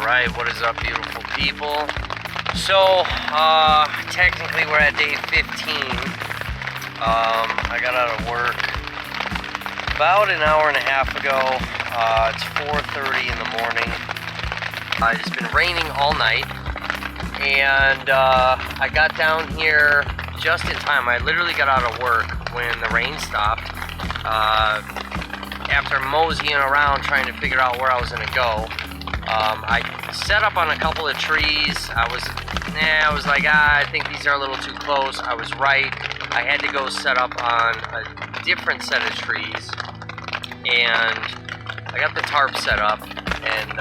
Alright, what is up, beautiful people? So, technically we're at day 15. I got out of work about an hour and a half ago. It's 4:30 in the morning. It's been raining all night, and I got down here just in time. I literally got out of work when the rain stopped. After moseying around trying to figure out where I was going to go, I set up on a couple of trees. I was like, I think these are a little too close. I was right. I had to go set up on a different set of trees, and I got the tarp set up, and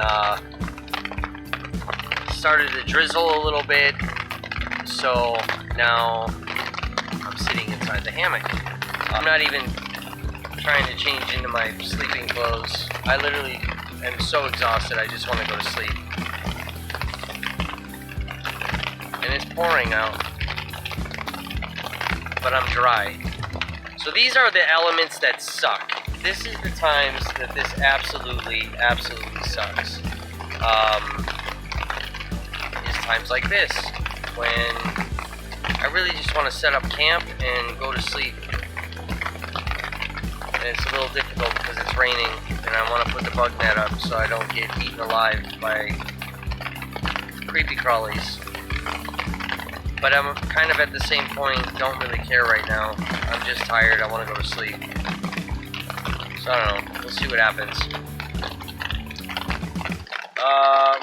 started to drizzle a little bit, so now I'm sitting inside the hammock. I'm not even trying to change into my sleeping clothes. I literally am so exhausted, I just want to go to sleep. And it's pouring out, but I'm dry. So these are the elements that suck. This is the times that this absolutely sucks. Is times like this, when I really just want to set up camp and go to sleep. And it's a little difficult because it's raining, and I want to put the bug net up so I don't get eaten alive by creepy crawlies. But I'm kind of at the same point, don't really care right now. I'm just tired, I want to go to sleep. So I don't know, we'll see what happens.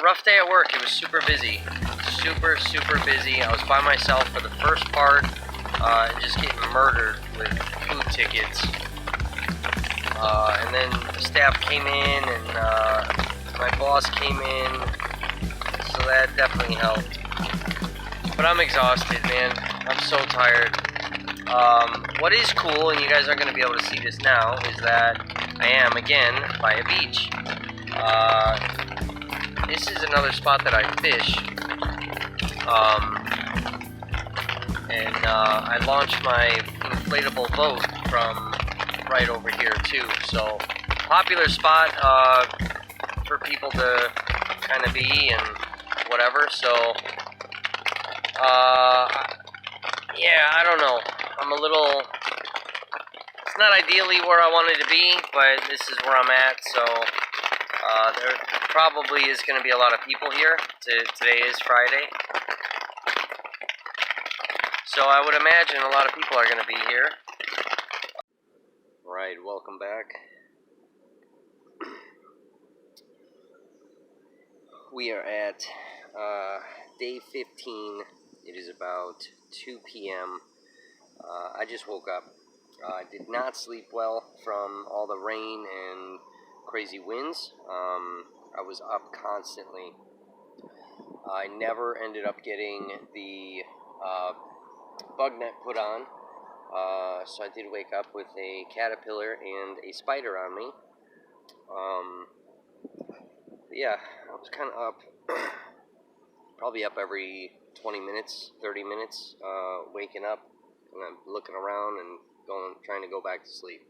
Rough day at work, it was super busy. Super busy. I was by myself for the first part, and just getting murdered with food tickets. And then the staff came in, and my boss came in, so that definitely helped. But I'm exhausted, man. I'm so tired. What is cool, and you guys aren't going to be able to see this now, is that I am, again, by a beach. This is another spot that I fish. And I launched my inflatable boat from right over here too. So, popular spot for people to kind of be and whatever. So, yeah, I don't know. I'm a little. It's not ideally where I wanted to be, but this is where I'm at. So, there probably is going to be a lot of people here. Today is Friday. So I would imagine a lot of people are going to be here. Right, welcome back. We are at day 15. It is about 2 p.m. I just woke up. I did not sleep well from all the rain and crazy winds. I was up constantly. I never ended up getting the bug net put on, so I did wake up with a caterpillar and a spider on me. Yeah, I was kind of up, probably up every 20 minutes, 30 minutes, waking up, and I'm looking around and trying to go back to sleep.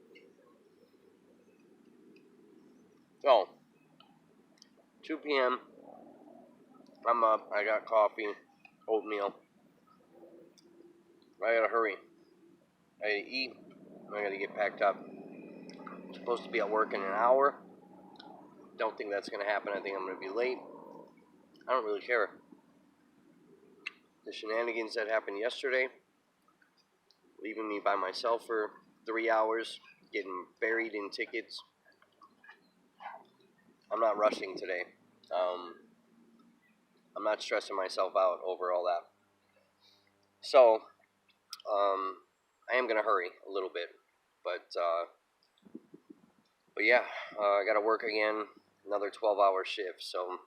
So, 2 p.m., I'm up, I got coffee, oatmeal. I gotta hurry. I gotta eat. I gotta get packed up. I'm supposed to be at work in an hour. Don't think that's gonna happen. I think I'm gonna be late. I don't really care. The shenanigans that happened yesterday, leaving me by myself for 3 hours, getting buried in tickets. I'm not rushing today. I'm not stressing myself out over all that. So, I am gonna hurry a little bit, but yeah, I gotta work again, another 12-hour shift, so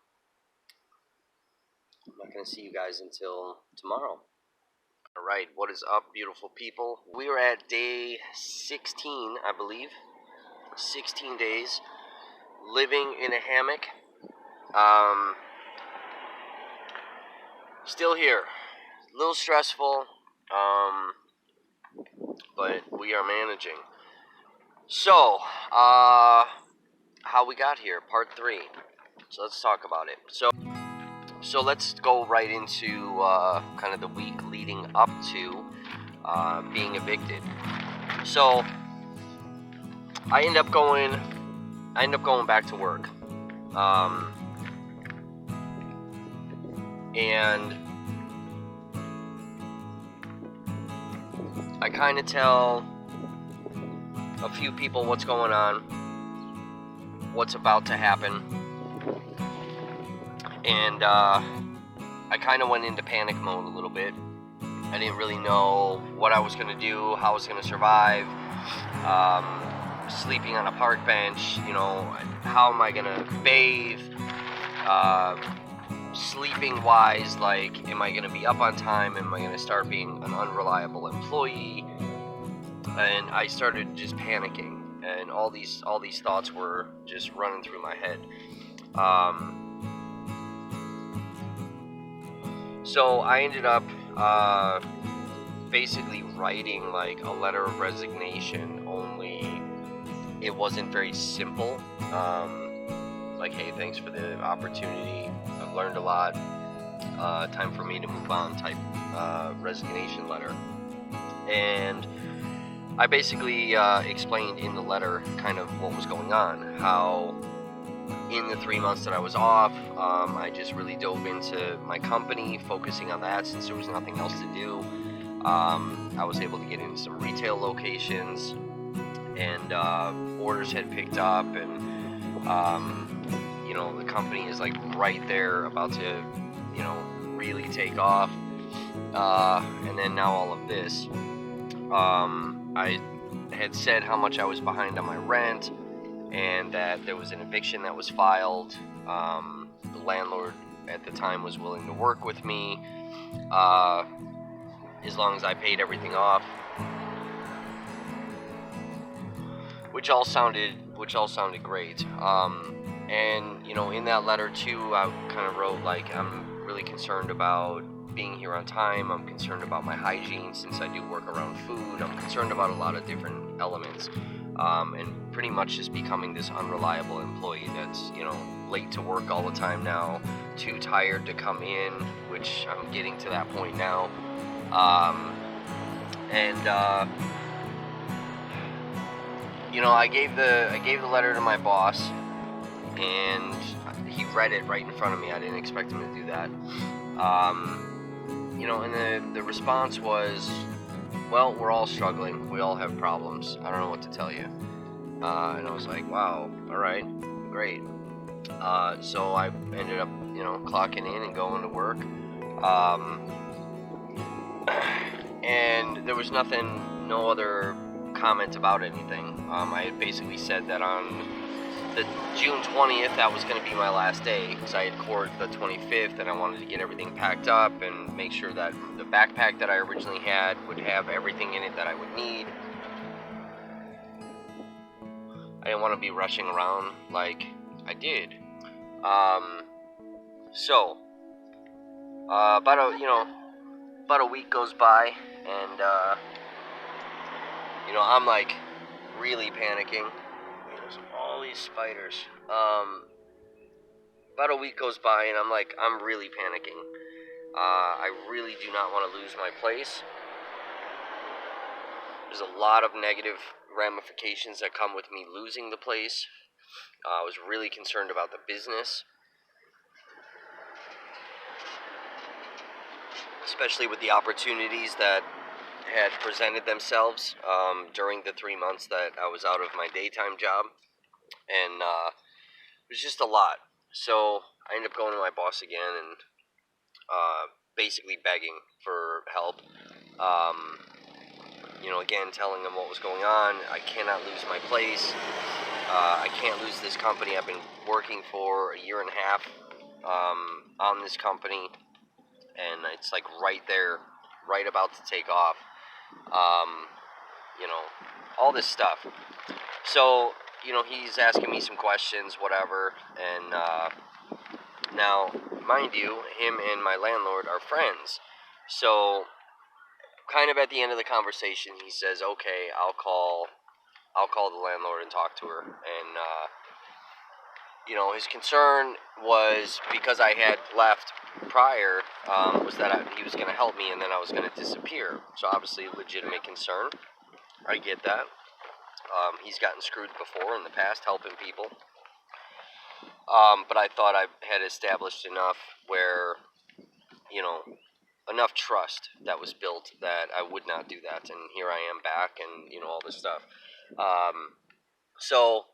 I'm not gonna see you guys until tomorrow. Alright, what is up, beautiful people? We are at day 16, I believe. 16 days, living in a hammock. Still here. A little stressful, but we are managing. So, how we got here, part 3. So let's talk about it. So So let's go right into kind of the week leading up to being evicted. So I end up going back to work, and I kind of tell a few people what's going on, what's about to happen, and I kind of went into panic mode a little bit. I didn't really know what I was going to do, how I was going to survive, sleeping on a park bench, how am I going to bathe, sleeping wise, like, am I going to be up on time, am I going to start being an unreliable employee, and I started just panicking, and all these thoughts were just running through my head. So I ended up basically writing like a letter of resignation, only it wasn't very simple. Like, hey, thanks for the opportunity, I've learned a lot, time for me to move on type resignation letter. And I basically explained in the letter kind of what was going on, how in the 3 months that I was off, I just really dove into my company, focusing on that since there was nothing else to do. I was able to get into some retail locations, and orders had picked up, and the company is like right there about to really take off, and then now all of this. I had said how much I was behind on my rent, and that there was an eviction that was filed. The landlord at the time was willing to work with me as long as I paid everything off, which all sounded great. And in that letter too, I kind of wrote like, I'm really concerned about being here on time, I'm concerned about my hygiene since I do work around food, I'm concerned about a lot of different elements, and pretty much just becoming this unreliable employee that's late to work all the time now, too tired to come in, which I'm getting to that point now. I gave the letter to my boss, and he read it right in front of me. I didn't expect him to do that. And the response was, well, we're all struggling. We all have problems. I don't know what to tell you. And I was like, wow, all right, great. So I ended up, clocking in and going to work. And there was no other comment about anything. I had basically said that on the June 20th, that was going to be my last day, because I had court the 25th, and I wanted to get everything packed up and make sure that the backpack that I originally had would have everything in it that I would need. I didn't want to be rushing around like I did. So about a week goes by, and I'm like really panicking. There's all these spiders. About a week goes by, and I'm really panicking. I really do not want to lose my place. There's a lot of negative ramifications that come with me losing the place. I was really concerned about the business, especially with the opportunities that had presented themselves during the 3 months that I was out of my daytime job, and it was just a lot. So I ended up going to my boss again and basically begging for help. Again, telling them what was going on. I cannot lose my place. I can't lose this company. I've been working for a year and a half on this company, and it's like right there, right about to take off. All this stuff. So, he's asking me some questions, whatever, and now, mind you, him and my landlord are friends. So, kind of at the end of the conversation, he says, okay, I'll call the landlord and talk to her. And his concern was because I had left prior, was that he was going to help me and then I was going to disappear. So obviously, legitimate concern. I get that. He's gotten screwed before in the past helping people. But I thought I had established enough where, enough trust that was built that I would not do that. And here I am back and, all this stuff. So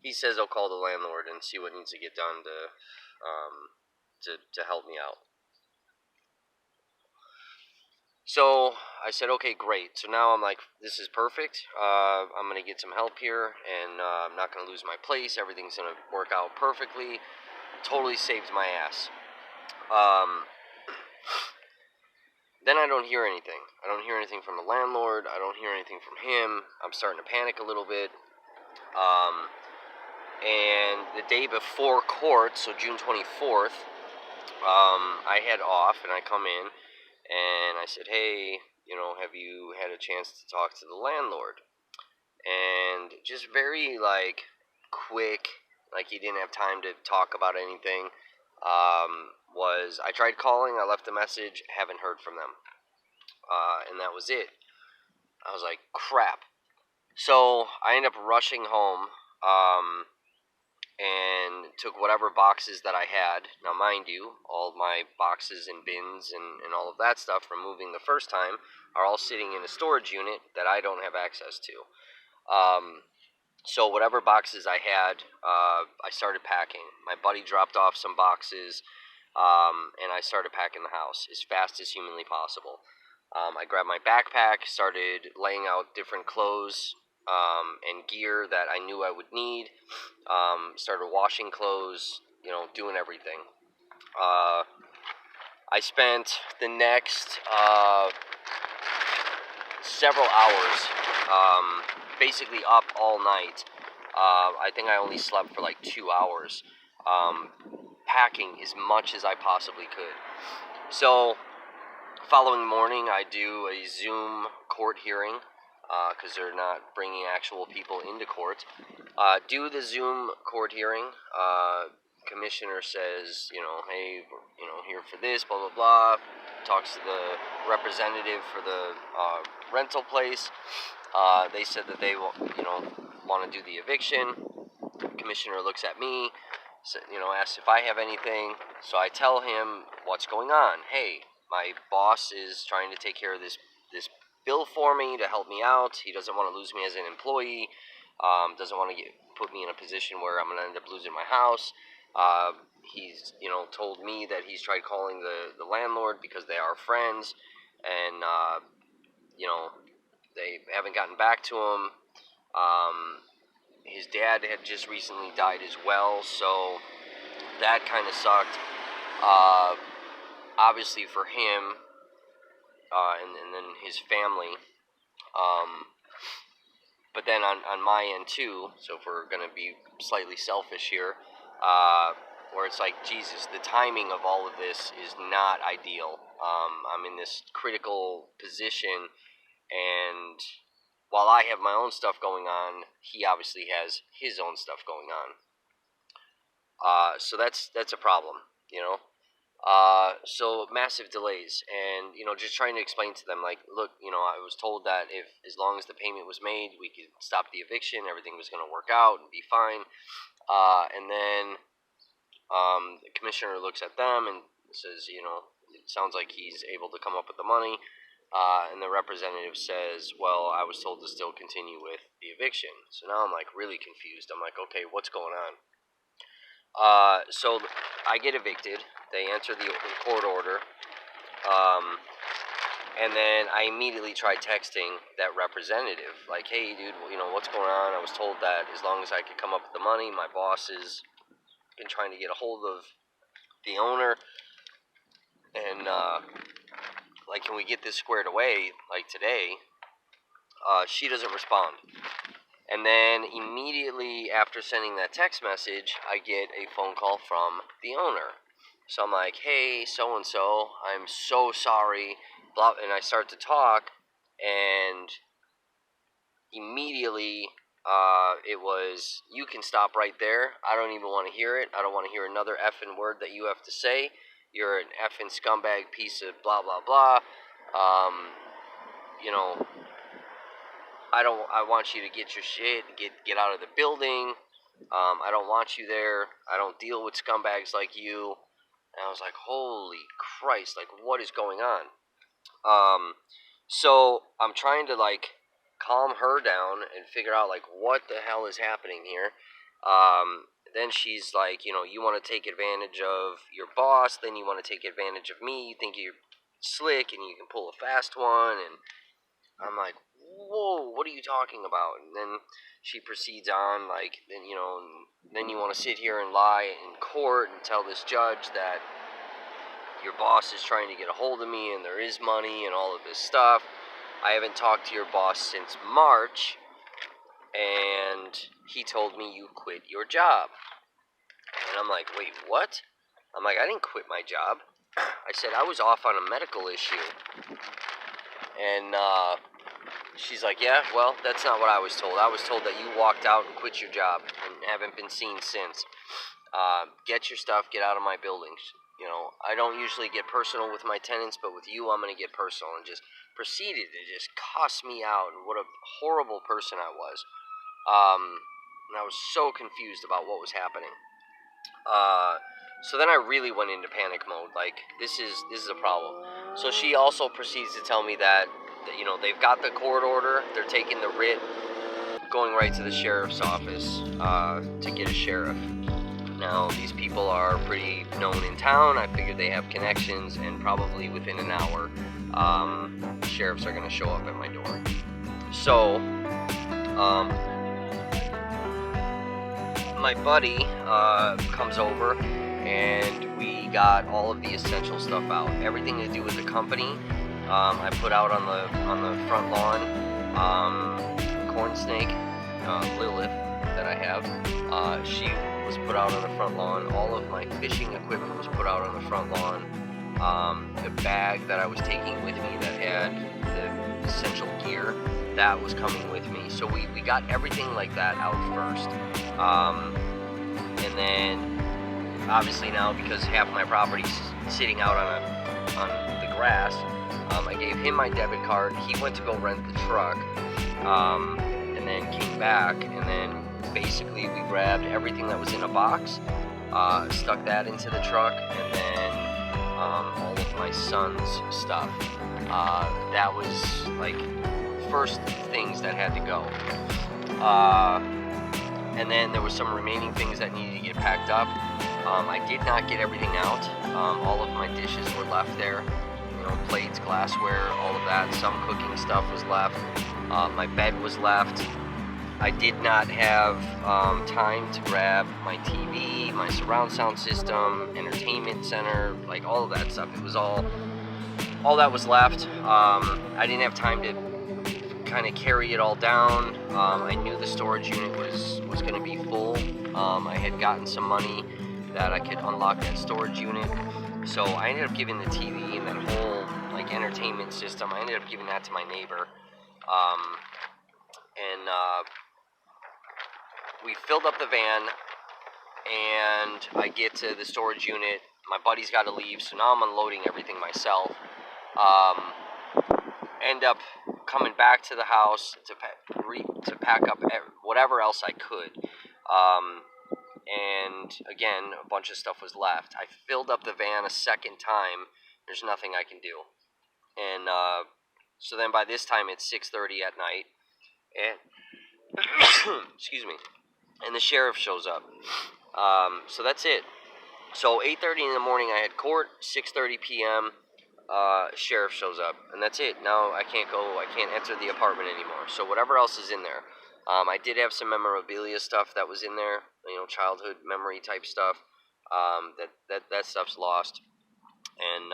he says I'll call the landlord and see what needs to get done to help me out. So I said, okay, great. So now I'm like, this is perfect. I'm going to get some help here, and I'm not going to lose my place. Everything's going to work out perfectly. Totally saved my ass. Then I don't hear anything. I don't hear anything from the landlord. I don't hear anything from him. I'm starting to panic a little bit. And the day before court, so June 24th, I head off and I come in and I said, hey, have you had a chance to talk to the landlord? And just very, quick, he didn't have time to talk about anything, I tried calling, I left a message, haven't heard from them. And that was it. I was like, crap. So I ended up rushing home, and took whatever boxes that I had. Now, mind you, all my boxes and bins and all of that stuff from moving the first time are all sitting in a storage unit that I don't have access to. So whatever boxes I had, I started packing. My buddy dropped off some boxes, and I started packing the house as fast as humanly possible. I grabbed my backpack, started laying out different clothes and gear that I knew I would need. Started washing clothes, doing everything. I spent the next several hours basically up all night. I think I only slept for 2 hours, packing as much as I possibly could. So, following morning, I do a Zoom court hearing, because they're not bringing actual people into court. Do the Zoom court hearing. Commissioner says, hey, here for this, blah, blah, blah. Talks to the representative for the rental place. They said that they want to do the eviction. Commissioner looks at me, asks if I have anything. So I tell him what's going on. Hey, my boss is trying to take care of this bill for me to help me out. He doesn't want to lose me as an employee. Doesn't want to put me in a position where I'm going to end up losing my house. He's told me that he's tried calling the landlord because they are friends, and they haven't gotten back to him. His dad had just recently died as well, so that kind of sucked. Obviously for him, and then his family. But then on my end too, so if we're going to be slightly selfish here, where it's like, Jesus, the timing of all of this is not ideal. I'm in this critical position, and while I have my own stuff going on, he obviously has his own stuff going on. So that's a problem, So massive delays, and just trying to explain to them, look, I was told that if as long as the payment was made, we could stop the eviction, everything was going to work out and be fine. And then the commissioner looks at them and says, it sounds like he's able to come up with the money. And the representative says, well, I was told to still continue with the eviction. So now I'm really confused. I'm like, okay, what's going on? So I get evicted. They enter the court order. And then I immediately try texting that representative, like, hey, dude, what's going on? I was told that as long as I could come up with the money, my boss has been trying to get a hold of the owner. And, can we get this squared away, today? She doesn't respond. And then immediately after sending that text message, I get a phone call from the owner. So I'm like, hey, so-and-so, I'm so sorry. Blah, and I start to talk, and immediately It was, you can stop right there. I don't even want to hear it. I don't want to hear another effing word that you have to say. You're an effing scumbag piece of blah, blah, blah. You know, I want you to get your shit, get out of the building. I don't want you there. I don't deal with scumbags like you. And I was like, holy Christ, like, what is going on? So I'm trying to, like, calm her down and figure out, like, what the hell is happening here. Then she's like, you want to take advantage of your boss, then you want to take advantage of me. You think you're slick and you can pull a fast one. And I'm like, whoa, what are you talking about? And then she proceeds on, like, then you want to sit here and lie in court and tell this judge that your boss is trying to get a hold of me and there is money and all of this stuff. I haven't talked to your boss since March, and he told me you quit your job. And I'm like, wait, what? I'm like, I didn't quit my job. I said I was off on a medical issue. And she's like, yeah, well, that's not what I was told. I was told that you walked out and quit your job and haven't been seen since. Get your stuff, get out of my buildings. I don't usually get personal with my tenants, but with you, I'm going to get personal. And just proceeded to just cuss me out. And what a horrible person I was. And I was so confused about what was happening. So then I really went into panic mode. Like, this is a problem. So she also proceeds to tell me that they've got the court order. They're taking the writ, going right to the sheriff's office to get a sheriff. Now, these people are pretty known in town. I figured they have connections, and probably within an hour, sheriffs are going to show up at my door. So, my buddy comes over, and we got all of the essential stuff out. Everything to do with the company, I put out on the front lawn. Corn snake, Lilith, that I have, she was put out on the front lawn. All of my fishing equipment was put out on the front lawn. The bag that I was taking with me that had the essential gear, that was coming with me. So we got everything like that out first. And then obviously now, because half my property's sitting out on the grass, I gave him my debit card. He went to go rent the truck, and then came back, and then basically we grabbed everything that was in a box, stuck that into the truck, and then all of my son's stuff. That was like first things that had to go. And then there was some remaining things that needed to get packed up. I did not get everything out. All of my dishes were left there. Plates, glassware, all of that. Some cooking stuff was left. My bed was left. I did not have time to grab my TV, my surround sound system, entertainment center, like all of that stuff. It was all that was left. I didn't have time to kind of carry it all down. I knew the storage unit was going to be full. I had gotten some money that I could unlock that storage unit. So I ended up giving the TV and that whole like entertainment system, I ended up giving that to my neighbor. And we filled up the van, and I get to the storage unit. My buddy's got to leave, so now I'm unloading everything myself. End up coming back to the house to pack up whatever else I could. And again, a bunch of stuff was left. I filled up the van a second time. There's nothing I can do. And so then by this time it's 6:30 at night, and excuse me, and the sheriff shows up. So that's it. So 8:30 in the morning I had court. 6:30 p.m. Sheriff shows up, and that's it. Now I can't enter the apartment anymore. So whatever else is in there. I did have some memorabilia stuff that was in there, childhood memory type stuff. That stuff's lost. And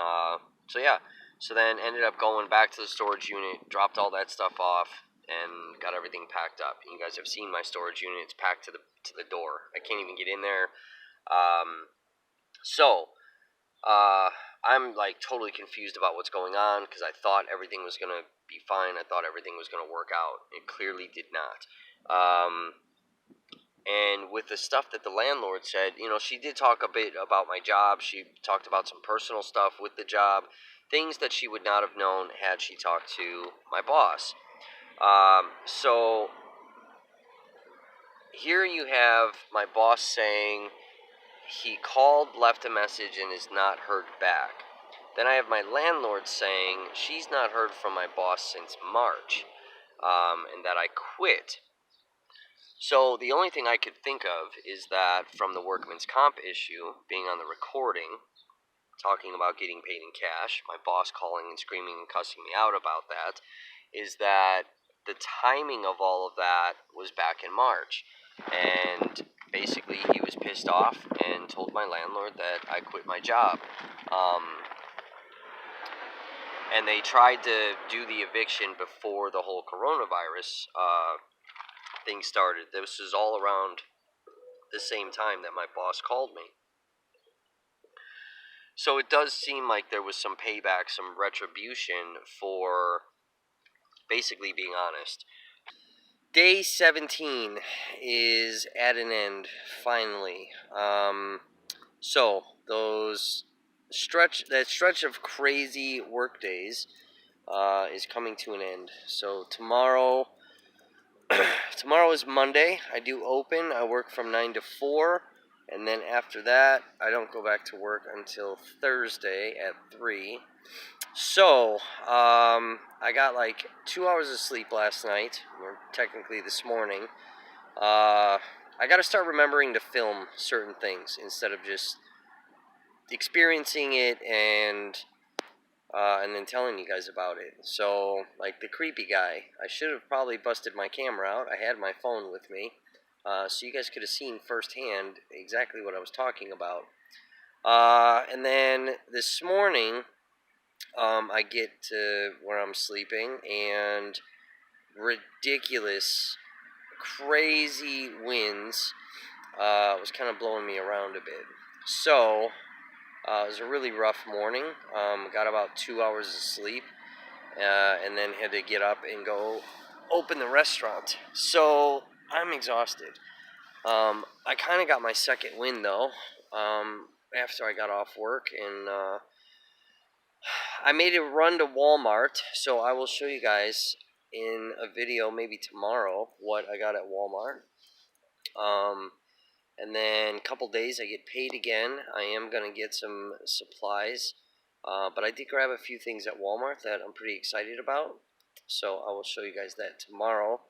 so yeah. So then ended up going back to the storage unit, dropped all that stuff off, and got everything packed up. You guys have seen my storage unit; it's packed to the door. I can't even get in there. I'm like totally confused about what's going on because I thought everything was gonna be fine. I thought everything was gonna work out. It clearly did not. And with the stuff that the landlord said, she did talk a bit about my job. She talked about some personal stuff with the job, things that she would not have known had she talked to my boss. So here you have my boss saying he called, left a message, and is not heard back. Then I have my landlord saying she's not heard from my boss since March, and that I quit. So the only thing I could think of is that from the workman's comp issue, being on the recording, talking about getting paid in cash, my boss calling and screaming and cussing me out about that, is that the timing of all of that was back in March. And basically he was pissed off and told my landlord that I quit my job. And they tried to do the eviction before the whole coronavirus thing started. This was all around the same time that my boss called me. So it does seem like there was some payback, some retribution for basically being honest. Day 17 is at an end, finally. So that stretch of crazy work days is coming to an end. So tomorrow is Monday. I do open. I work from 9 to 4. And then after that, I don't go back to work until Thursday at 3. So, I got like 2 hours of sleep last night, or technically this morning. I got to start remembering to film certain things instead of just experiencing it and then telling you guys about it. So, like the creepy guy, I should have probably busted my camera out. I had my phone with me, so you guys could have seen firsthand exactly what I was talking about. And then this morning, I get to where I'm sleeping, and ridiculous, crazy winds was kind of blowing me around a bit. So, it was a really rough morning. Got about 2 hours of sleep, and then had to get up and go open the restaurant. So, I'm exhausted. I kind of got my second win, though, after I got off work, and I made a run to Walmart, so I will show you guys in a video maybe tomorrow what I got at Walmart. And then a couple days I get paid again. I am going to get some supplies, but I did grab a few things at Walmart that I'm pretty excited about, so I will show you guys that tomorrow.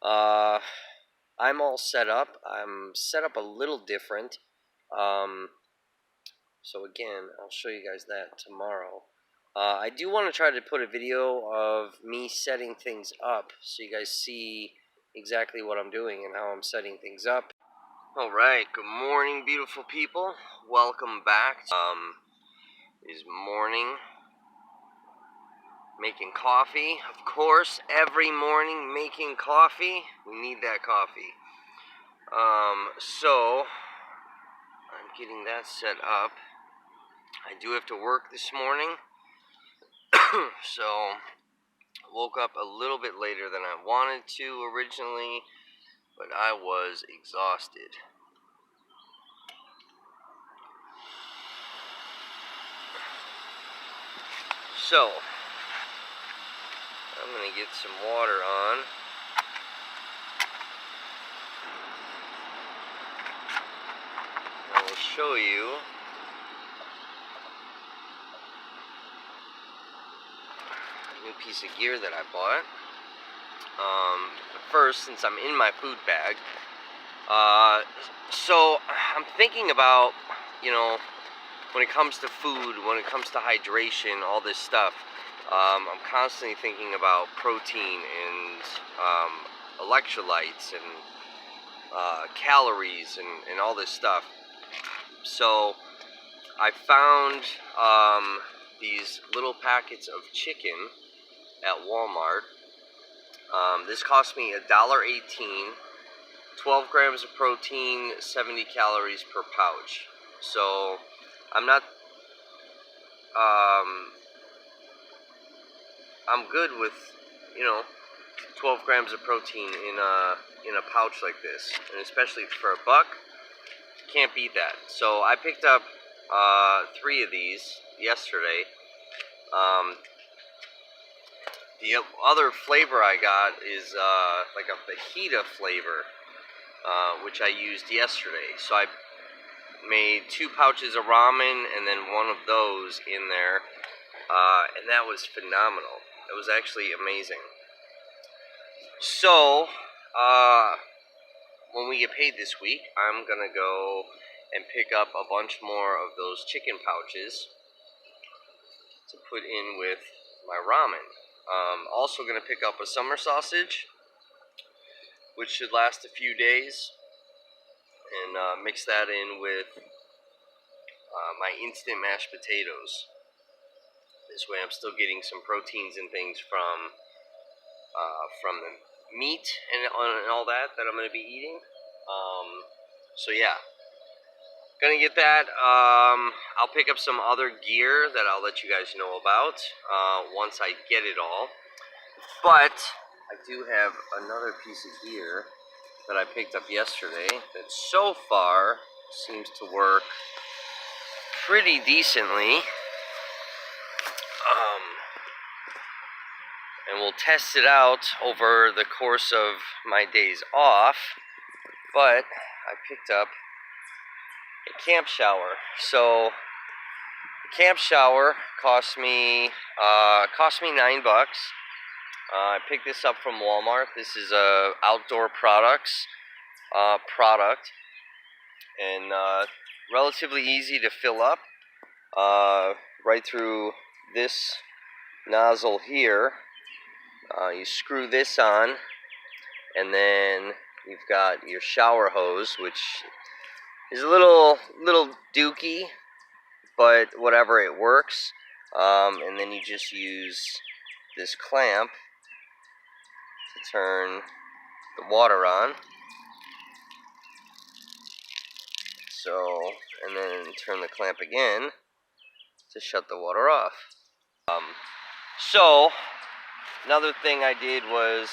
I'm all set up. I'm set up a little different. So again, I'll show you guys that tomorrow. I do want to try to put a video of me setting things up so you guys see exactly what I'm doing and how I'm setting things up. Alright, good morning, beautiful people. Welcome back. It is morning. Making coffee, of course, every morning making coffee. We need that coffee. So I'm getting that set up. I do have to work this morning, so woke up a little bit later than I wanted to originally, but I was exhausted. So I'm gonna get some water on. I will show you a new piece of gear that I bought. First, since I'm in my food bag, so I'm thinking about, when it comes to food, when it comes to hydration, all this stuff, I'm constantly thinking about protein and electrolytes and calories and all this stuff. So I found these little packets of chicken at Walmart. This cost me $1.18, 12 grams of protein, 70 calories per pouch. So I'm not, I'm good with, 12 grams of protein in a pouch like this, and especially for a buck, can't beat that. So I picked up 3 of these yesterday. The other flavor I got is like a fajita flavor, which I used yesterday. So I made 2 pouches of ramen and then 1 of those in there, and that was phenomenal. It was actually amazing. So, when we get paid this week, I'm gonna go and pick up a bunch more of those chicken pouches to put in with my ramen. Also gonna pick up a summer sausage, which should last a few days, and mix that in with my instant mashed potatoes. This way I'm still getting some proteins and things from the meat and all that I'm going to be eating. So yeah, gonna get that. I'll pick up some other gear that I'll let you guys know about once I get it all. But I do have another piece of gear that I picked up yesterday that so far seems to work pretty decently. And we'll test it out over the course of my days off. But I picked up a camp shower. So the camp shower cost me $9. I picked this up from Walmart. This is a outdoor products product, and relatively easy to fill up. Right through this nozzle here. You screw this on, and then you've got your shower hose, which is a little dookie, but whatever, it works. And then you just use this clamp to turn the water on. So, and then turn the clamp again to shut the water off. So, another thing I did was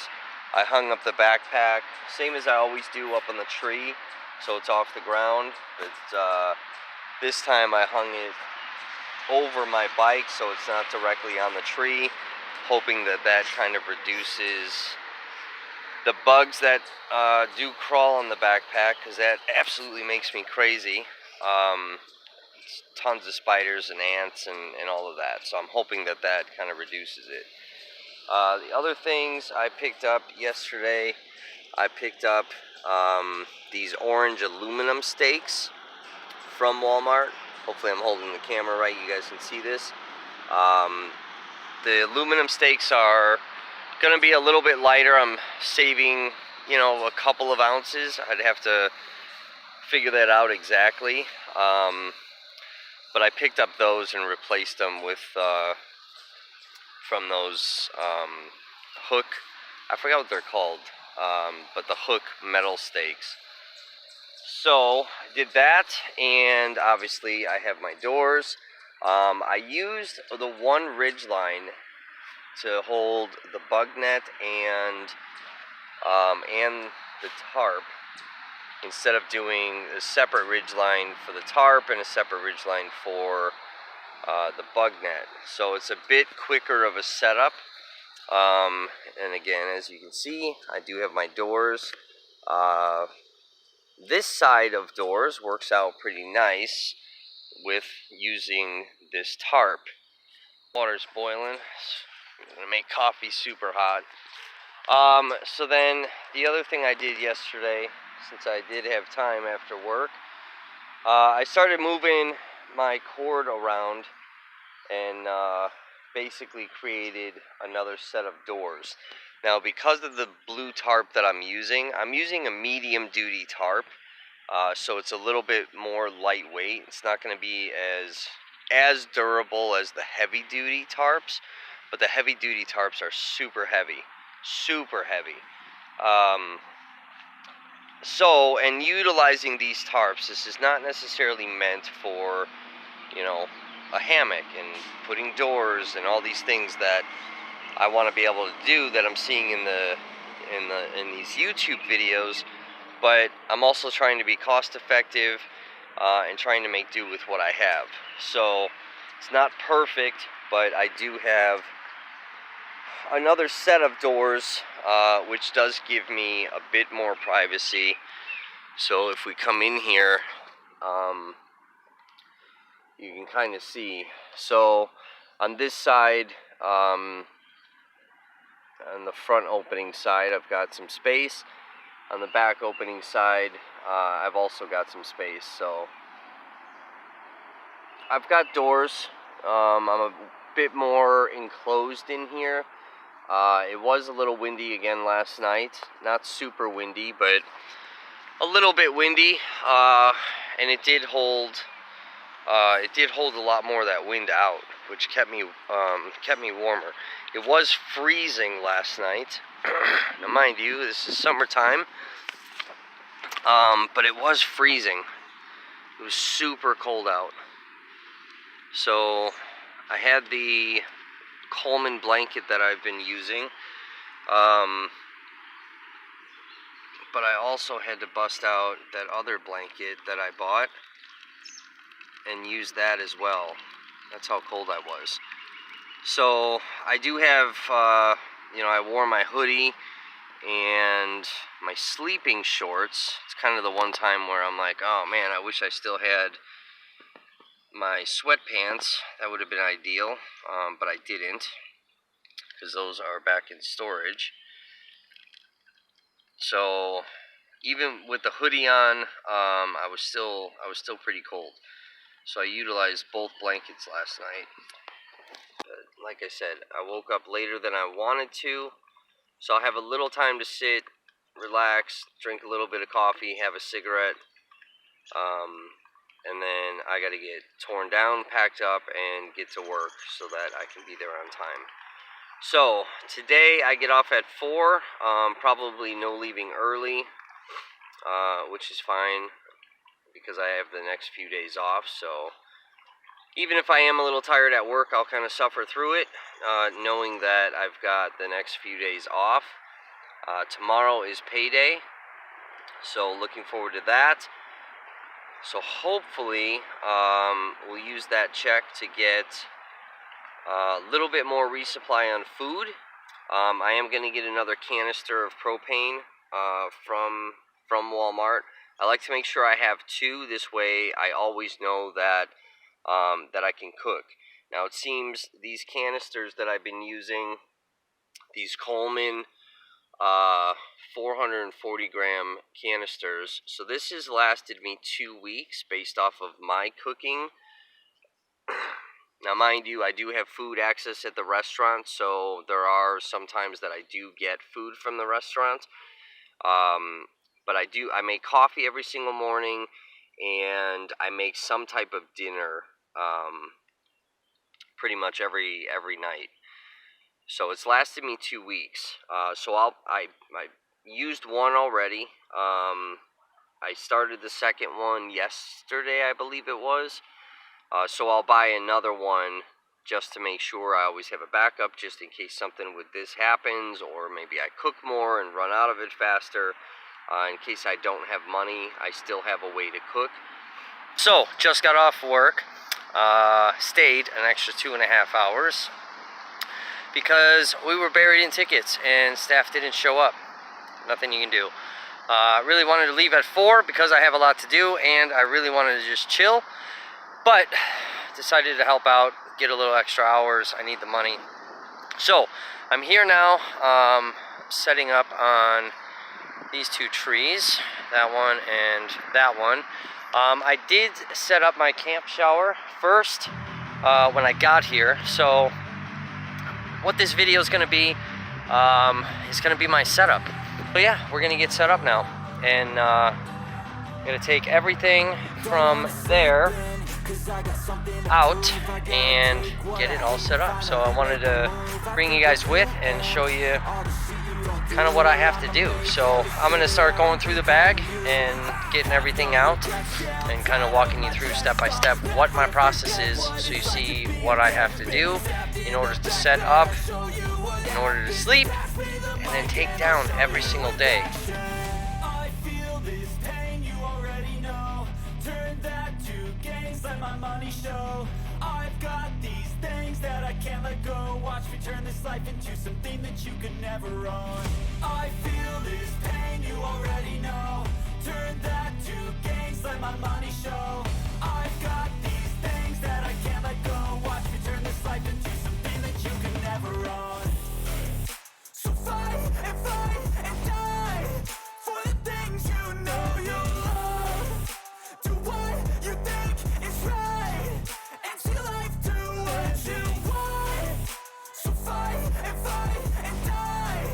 I hung up the backpack, same as I always do, up on the tree, so it's off the ground. But this time I hung it over my bike so it's not directly on the tree, hoping that that kind of reduces the bugs that do crawl on the backpack, because that absolutely makes me crazy. Tons of spiders and ants and all of that, so I'm hoping that that kind of reduces it. The other things I picked up yesterday, I picked up these orange aluminum stakes from Walmart. Hopefully I'm holding the camera right, you guys can see this. The aluminum stakes are going to be a little bit lighter. I'm saving, a couple of ounces. I'd have to figure that out exactly. But I picked up those and replaced them with from those hook, I forgot what they're called, but the hook metal stakes. So I did that, and obviously I have my doors. I used the one ridge line to hold the bug net and the tarp, instead of doing a separate ridge line for the tarp and a separate ridge line for the bug net. So it's a bit quicker of a setup. And again, as you can see, I do have my doors. This side of doors works out pretty nice with using this tarp. Water's boiling. I'm gonna make coffee super hot. So then the other thing I did yesterday, since I did have time after work, I started moving my cord around and basically created another set of doors. Now, because of the blue tarp that I'm using a medium duty tarp, so it's a little bit more lightweight. It's not going to be as durable as the heavy duty tarps, but the heavy duty tarps are super heavy. So, and utilizing these tarps, this is not necessarily meant for, a hammock and putting doors and all these things that I want to be able to do that I'm seeing in these YouTube videos, but I'm also trying to be cost effective and trying to make do with what I have. So it's not perfect, but I do have another set of doors, which does give me a bit more privacy. So if we come in here, you can kind of see. So on this side, on the front opening side, I've got some space. On the back opening side, I've also got some space. So I've got doors. I'm a bit more enclosed in here. It was a little windy again last night. Not super windy, but a little bit windy. And it did hold a lot more of that wind out, which kept me warmer. It was freezing last night. Now, mind you, this is summertime, but it was freezing. It was super cold out. So I had the Coleman blanket that I've been using, but I also had to bust out that other blanket that I bought and use that as well. That's how cold I was. So I do have, I wore my hoodie and my sleeping shorts. It's kind of the one time where I'm like, oh man, I wish I still had my sweatpants. That would have been ideal, but I didn't, because those are back in storage. So even with the hoodie on, I was still pretty cold. So I utilized both blankets last night. But like I said, I woke up later than I wanted to, so I'll have a little time to sit, relax, drink a little bit of coffee, have a cigarette, and then I gotta get torn down, packed up, and get to work so that I can be there on time. So today I get off at 4, probably no leaving early, which is fine because I have the next few days off. So even if I am a little tired at work, I'll kind of suffer through it, knowing that I've got the next few days off. Tomorrow is payday, so looking forward to that. So hopefully we'll use that check to get a little bit more resupply on food. I am going to get another canister of propane from Walmart. I like to make sure I have 2. This way I always know that I can cook. Now it seems these canisters that I've been using, these Coleman 440 gram canisters, so this has lasted me 2 weeks based off of my cooking. Now mind you, I do have food access at the restaurant, so there are some times that I do get food from the restaurant. But I make coffee every single morning, and I make some type of dinner pretty much every night. So it's lasted me 2 weeks. So I used one already. I started the second one yesterday, I believe it was. So I'll buy another one just to make sure I always have a backup, just in case something with this happens, or maybe I cook more and run out of it faster. In case I don't have money, I still have a way to cook. So, just got off work, stayed an extra 2.5 hours, because we were buried in tickets and staff didn't show up. Nothing you can do. I really wanted to leave at 4 because I have a lot to do, and I really wanted to just chill, but decided to help out, get a little extra hours. I need the money. So, I'm here now, setting up on these 2 trees, that one and that one. I did set up my camp shower first when I got here. So what this video is going to be my setup. So yeah, we're going to get set up now, and I'm going to take everything from there out and get it all set up. So I wanted to bring you guys with and show you kind of what I have to do. So I'm going to start going through the bag and getting everything out and kind of walking you through step by step what my process is, so you see what I have to do in order to set up in order to sleep, and then take down every single day. I feel this pain, you already know. Turn that to gains, let my money show. I've got these things that I can't let go. Watch me turn this life into something that you could never own. I feel this pain, you already know. Turn that to gains, let my money show. I've got these things that I can't let go. Watch me turn this life into something that you could never own. So fight and die for the things you know you love. Do what you think is right and see life do what you want. So fight and die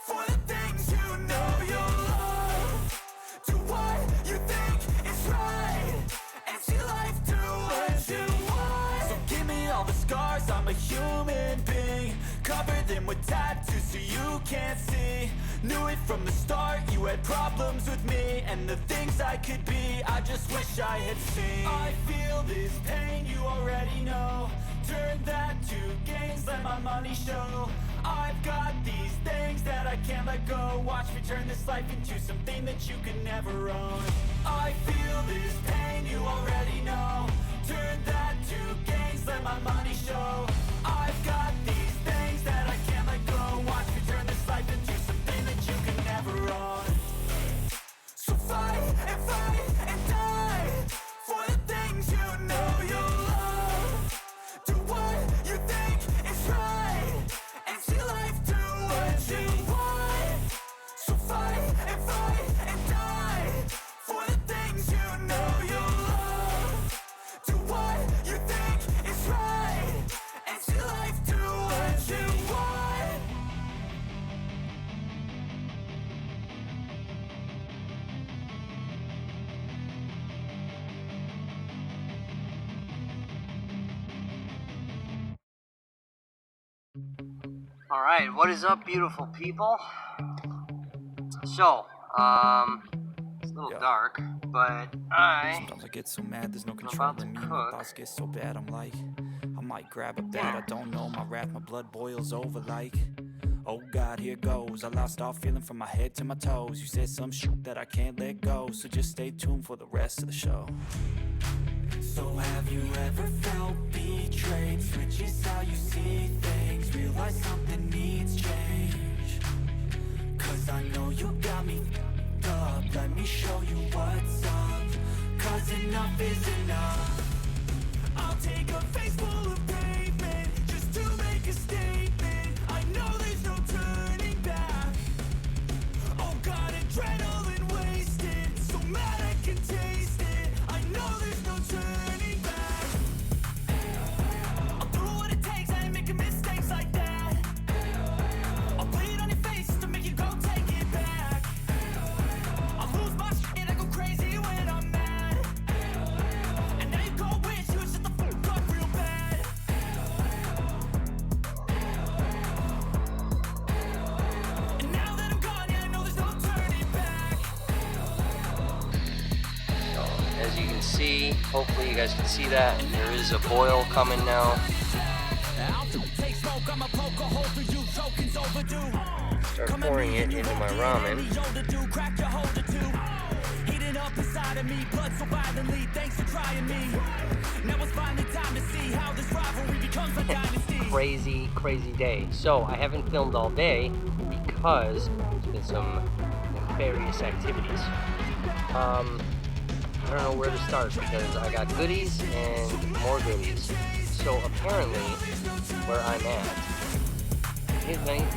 for the things you know you love. Do what you think is right and see life do what you want. So give me all the scars, I'm a human being. Cover them with tattoos so you can't see. Knew it from the start, you had problems with me and the things I could be, I just wish I had seen. I feel this pain, you already know. Turn that to gains, let my money show. I've got these things that I can't let go. Watch me turn this life into something that you could never own. I feel this pain, you already know. Turn that to gains, let my money show. I've got these things that I can't let go. Watch me turn this life into something that you can never own. So fight and die for the things you know you love. Do what you think is right and see life do what you want. So fight and die for the things you know you love. Do what you think is right and see life do what you want. Alright, what is up, beautiful people? So, it's a little dark, but Sometimes I get so mad, there's no I'm control about to in me. My cook thoughts get so bad, I'm like, I might grab a bat, I don't know, my wrath, my blood boils over like, oh God, here goes. I lost all feeling from my head to my toes. You said some shit that I can't let go, so just stay tuned for the rest of the show. So have you ever felt betrayed? Switches how you see things, realize something needs change. Cause I know you got me f***ed up. Let me show you what's up. Cause enough is enough. I'll take a face full of pavement just to make a statement. I know there's no turning back. Oh God, adrenaline wasted, so mad I can taste it. I know there's no turning back. I'll do what it takes, I ain't making mistakes like that. I'll bleed on your face to make you go take it back. I lose my shit, I go crazy when I'm mad. And now you go wish you would shut the fuck up real bad. And now that I'm gone, yeah, I know there's no turning back. as you can see, hopefully you guys can see that, there is a boil coming now. Start pouring it into my ramen. Crazy day. So I haven't filmed all day because there's been some nefarious activities. I don't know where to start because I got goodies and more goodies. So apparently, where I'm at,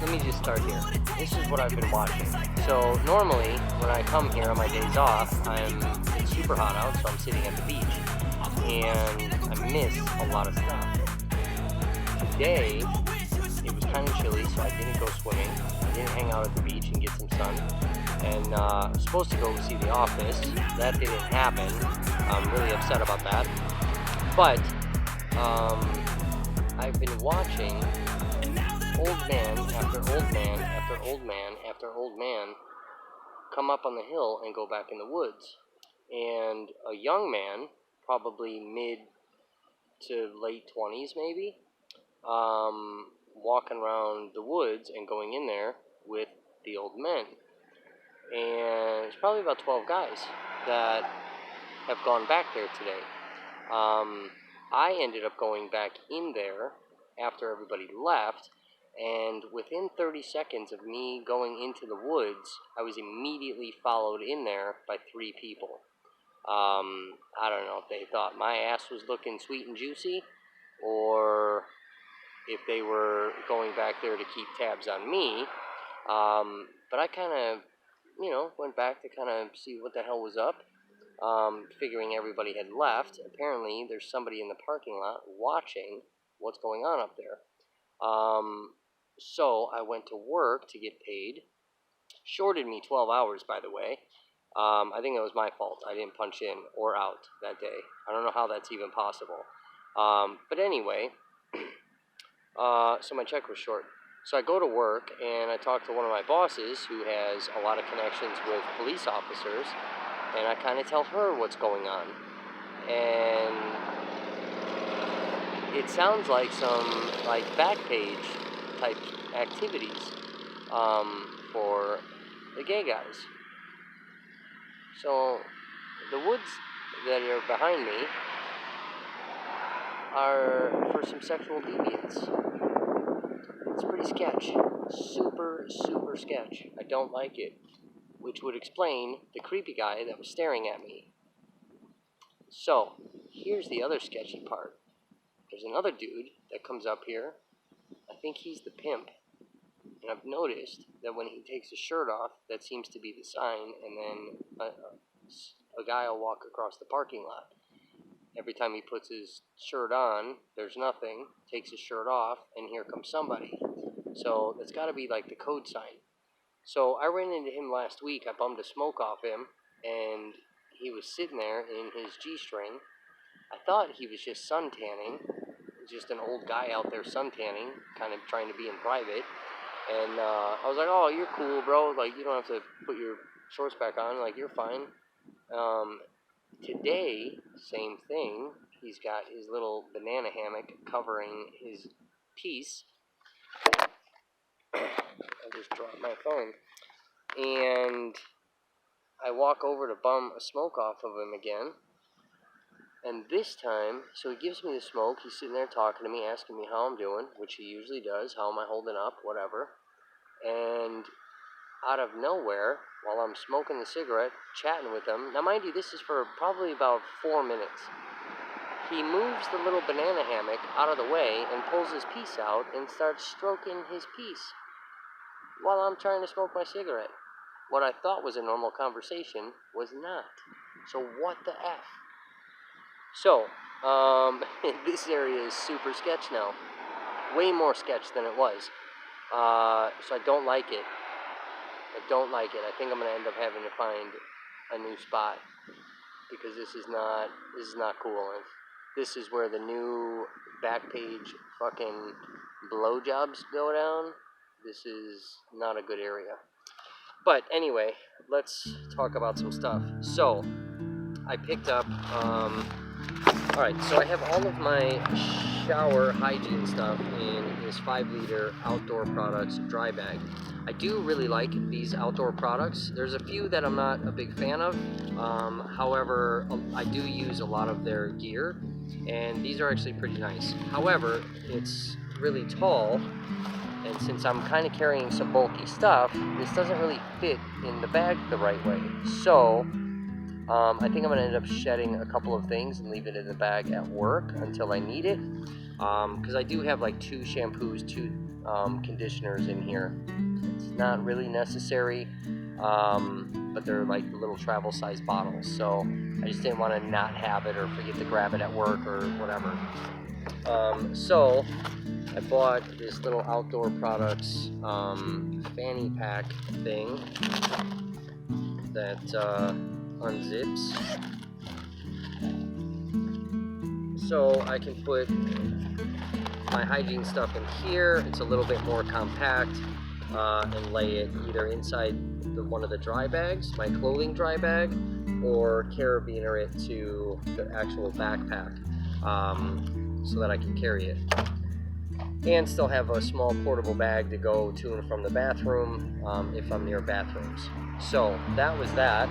let me just start here. This is what I've been watching. So normally, when I come here on my days off, it's super hot out, so I'm sitting at the beach, and I miss a lot of stuff. Today, it was kind of chilly, so I didn't go swimming. I didn't hang out at the beach and get some sun. And I was supposed to go see The Office. That didn't happen. I'm really upset about that. But I've been watching old man after old man after old man after old man come up on the hill and go back in the woods. And a young man, probably mid to late 20s maybe, walking around the woods and going in there with the old men. And it's probably about 12 guys that have gone back there today. I ended up going back in there after everybody left, and within 30 seconds of me going into the woods, I was immediately followed in there by 3 people. I don't know if they thought my ass was looking sweet and juicy, or if they were going back there to keep tabs on me. But I kind of, went back to kind of see what the hell was up, figuring everybody had left. Apparently, there's somebody in the parking lot watching what's going on up there. So I went to work to get paid. Shorted me 12 hours, by the way. I think it was my fault. I didn't punch in or out that day. I don't know how that's even possible. But anyway, so my check was short. So I go to work and I talk to one of my bosses who has a lot of connections with police officers, and I kind of tell her what's going on. And it sounds like some back page type activities for the gay guys. So the woods that are behind me are for some sexual deviance. It's pretty sketch. Super, super sketch. I don't like it. Which would explain the creepy guy that was staring at me. So, here's the other sketchy part. There's another dude that comes up here. I think he's the pimp. And I've noticed that when he takes his shirt off, that seems to be the sign, and then a guy will walk across the parking lot. Every time he puts his shirt on, there's nothing, takes his shirt off, and here comes somebody. So that's got to be like the code sign. So I ran into him last week. I bummed a smoke off him, and he was sitting there in his G-string. I thought he was just suntanning, just an old guy out there suntanning, kind of trying to be in private. And I was like, oh, you're cool, bro. Like, you don't have to put your shorts back on. Like, you're fine. Today, same thing. He's got his little banana hammock covering his piece. I just dropped my phone. And I walk over to bum a smoke off of him again. And this time, so he gives me the smoke. He's sitting there talking to me, asking me how I'm doing, which he usually does. How am I holding up? Whatever. And out of nowhere, while I'm smoking the cigarette, chatting with him. Now, mind you, this is for probably about 4 minutes. He moves the little banana hammock out of the way and pulls his piece out and starts stroking his piece while I'm trying to smoke my cigarette. What I thought was a normal conversation was not. So what the F? So, this area is super sketch now. Way more sketch than it was. So I don't like it. I think I'm going to end up having to find a new spot, because this is not cool. And this is where the new back page fucking blowjobs go down. This is not a good area. But anyway, let's talk about some stuff. So, I picked up, alright, so I have all of my shower hygiene stuff in this 5-liter Outdoor Products dry bag. I do really like these outdoor products. There's a few that I'm not a big fan of. However, I do use a lot of their gear, and these are actually pretty nice. However, it's really tall, and since I'm kind of carrying some bulky stuff, this doesn't really fit in the bag the right way. So, I think I'm going to end up shedding a couple of things and leave it in the bag at work until I need it. Because I do have like 2 shampoos, 2 conditioners in here. It's not really necessary, but they're like little travel size bottles. So I just didn't want to not have it or forget to grab it at work or whatever. So I bought this little Outdoor Products fanny pack thing that unzips, so I can put my hygiene stuff in here. It's a little bit more compact, and lay it either inside one of the dry bags, my clothing dry bag, or carabiner it to the actual backpack, so that I can carry it. and still have a small portable bag to go to and from the bathroom if I'm near bathrooms. So that was that.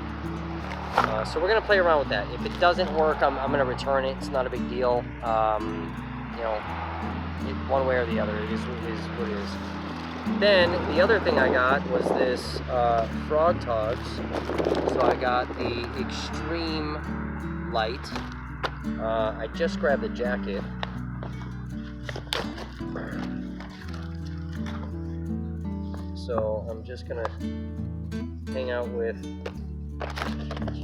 So we're gonna play around with that. If it doesn't work, I'm gonna return it. It's not a big deal. You know, one way or the other, it is what it is. Then the other thing I got was this Frog Togs. So I got the Extreme Light. I just grabbed the jacket. So I'm just gonna hang out with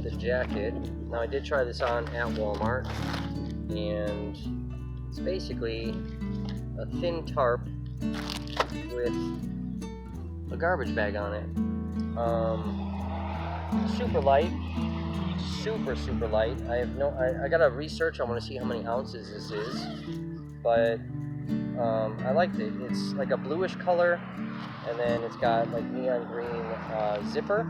the jacket. Now I did try this on at Walmart, and it's basically a thin tarp with a garbage bag on it. Super light, super light. I gotta research. I want to see how many ounces this is, but I liked it. It's like a bluish color, and then it's got like neon green zipper.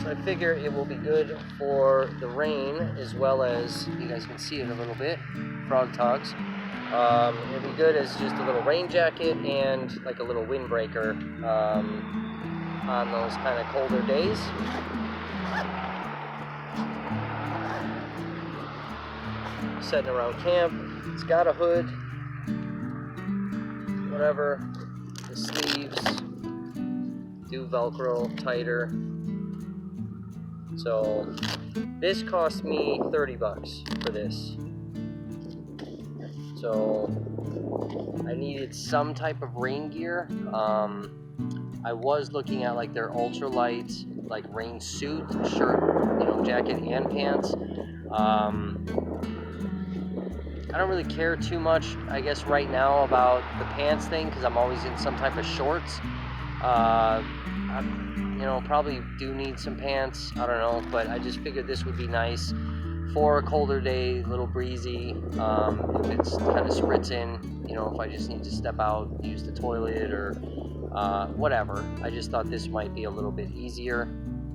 So I figure it will be good for the rain, as well as, you guys can see it a little bit, Frog Togs. It'll be good as just a little rain jacket and like a little windbreaker on those kind of colder days. Setting around camp. It's got a hood, whatever. The sleeves do Velcro tighter. So this cost me $30 for this. So I needed some type of rain gear. I was looking at like their ultralight, like rain suit, shirt, you know, jacket and pants. I don't really care too much, I guess, right now about the pants thing, because I'm always in some type of shorts. You know, probably do need some pants, I don't know, but I just figured this would be nice for a colder day, a little breezy, if it's kind of spritzing, you know, if I just need to step out, use the toilet, or whatever. I just thought this might be a little bit easier,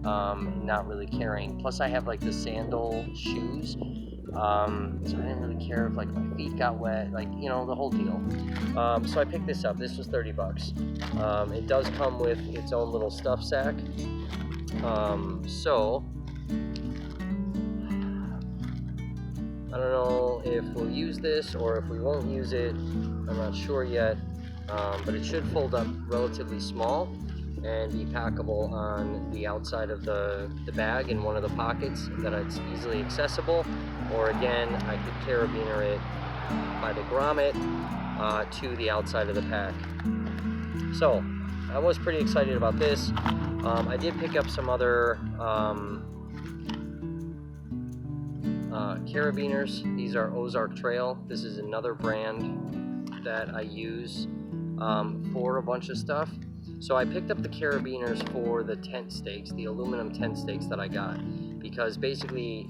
not really caring. Plus I have like the sandal shoes, so I didn't really care if like my feet got wet, like, you know, the whole deal. So I picked this up. This was $30. It does come with its own little stuff sack. So I don't know if we'll use this or if we won't use it. I'm not sure yet, but it should fold up relatively small and be packable on the outside of the bag in one of the pockets that it's easily accessible. Or again, I could carabiner it by the grommet to the outside of the pack. So I was pretty excited about this. I did pick up some other carabiners. These are Ozark Trail. This is another brand that I use for a bunch of stuff. So I picked up the carabiners for the tent stakes, the aluminum tent stakes that I got, because basically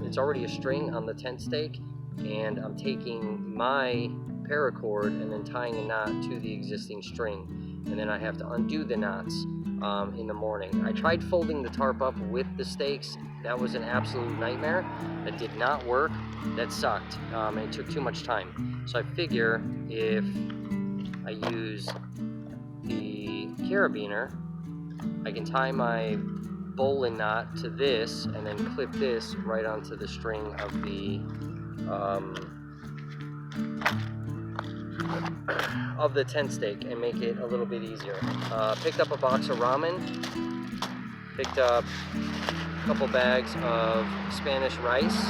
it's already a string on the tent stake, and I'm taking my paracord and then tying a knot to the existing string, and then I have to undo the knots in the morning. I tried folding the tarp up with the stakes. That was an absolute nightmare. That did not work. That sucked. It took too much time. So I figure if I use the carabiner, I can tie my bowline knot to this and then clip this right onto the string of the tent stake and make it a little bit easier. Picked up a box of ramen, picked up a couple bags of Spanish rice.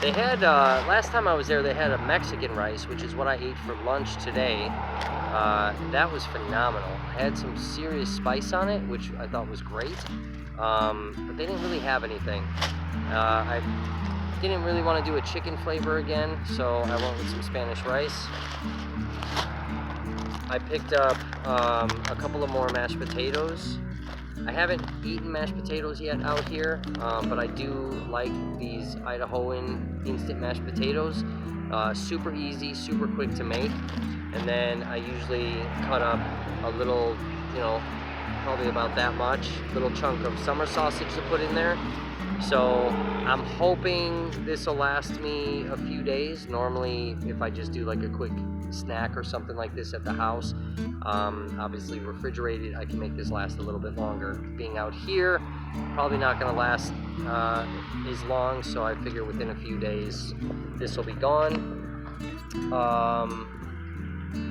They had, last time I was there, they had a Mexican rice, which is what I ate for lunch today. That was phenomenal. I had some serious spice on it, which I thought was great, but they didn't really have anything. I didn't really want to do a chicken flavor again, so I went with some Spanish rice. I picked up a couple of more mashed potatoes. I haven't eaten mashed potatoes yet out here, but I do like these Idahoan instant mashed potatoes. Super easy, super quick to make. And then I usually cut up a little, you know, probably about that much. Little chunk of summer sausage to put in there. So I'm hoping this will last me a few days. Normally, if I just do like a quick snack or something like this at the house, obviously refrigerated, I can make this last a little bit longer. Being out here, probably not gonna last as long, so I figure within a few days this will be gone.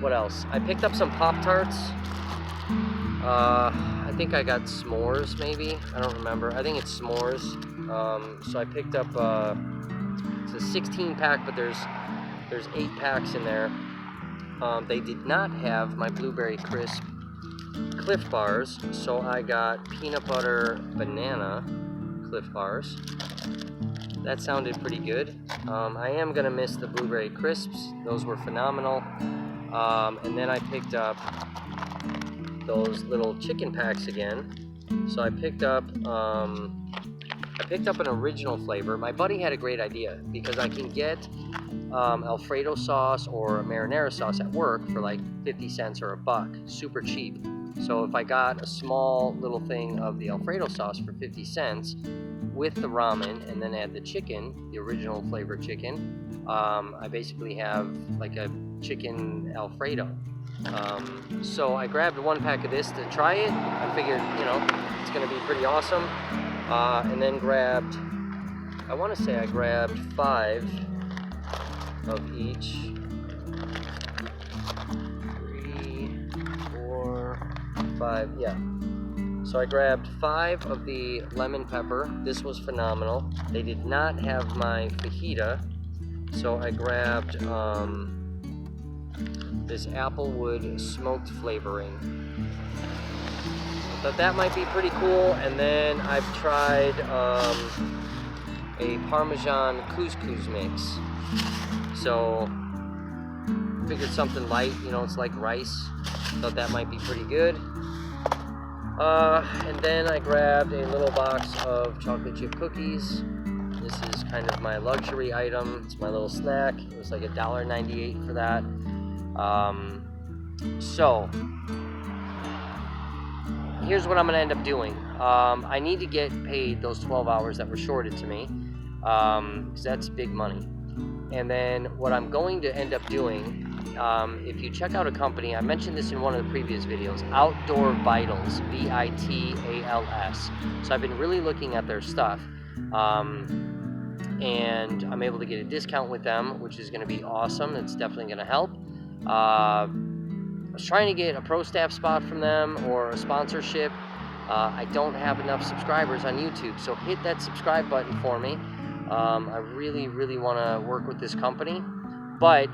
What else? I picked up some Pop-Tarts. I think I got s'mores, maybe. I don't remember. I think it's s'mores. So I picked up, it's a 16 pack, but there's 8 packs in there. They did not have my Blueberry Crisp Cliff Bars, so I got peanut butter banana Cliff Bars. That sounded pretty good. I am gonna miss the Blueberry Crisps. Those were phenomenal. And then I picked up those little chicken packs again. So I picked up an original flavor. My buddy had a great idea because I can get Alfredo sauce or marinara sauce at work for like 50 cents or $1, super cheap. So if I got a small little thing of the Alfredo sauce for 50 cents with the ramen and then add the chicken, the original flavor chicken, I basically have like a chicken Alfredo. So I grabbed 1 pack of this to try it. I figured, you know, it's gonna be pretty awesome. And then grabbed, I wanna say I grabbed 5 of each. 3, 4, 5, yeah. So I grabbed 5 of the lemon pepper. This was phenomenal. They did not have my fajita, so I grabbed this applewood smoked flavoring. I thought that might be pretty cool. And then I've tried a Parmesan couscous mix. So figured something light, you know, it's like rice. Thought that might be pretty good. And then I grabbed a little box of chocolate chip cookies. This is kind of my luxury item. It's my little snack. It was like $1.98 for that. So here's what I'm gonna end up doing. I need to get paid those 12 hours that were shorted to me, because that's big money. And then what I'm going to end up doing, if you check out a company, I mentioned this in one of the previous videos, Outdoor Vitals, VITALS. So I've been really looking at their stuff, and I'm able to get a discount with them, which is going to be awesome. It's definitely going to help. I was trying to get a pro staff spot from them or a sponsorship. I don't have enough subscribers on YouTube, so hit that subscribe button for me. I really want to work with this company, but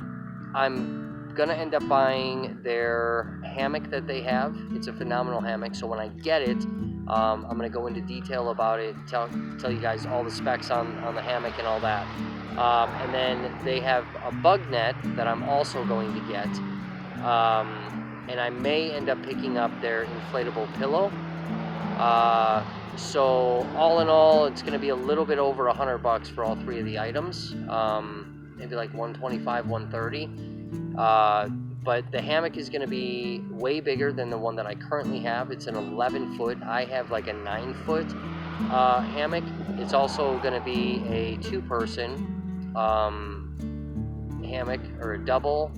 I'm gonna end up buying their hammock that they have. It's a phenomenal hammock, so when I get it, I'm gonna go into detail about it, tell you guys all the specs on the hammock and all that. And then they have a bug net that I'm also going to get, and I may end up picking up their inflatable pillow. So all in all, it's going to be a little bit over $100 for all 3 of the items, maybe like $125, $130. But the hammock is going to be way bigger than the one that I currently have. It's an 11-foot. I have like a 9-foot hammock. It's also going to be a 2-person hammock, or a double,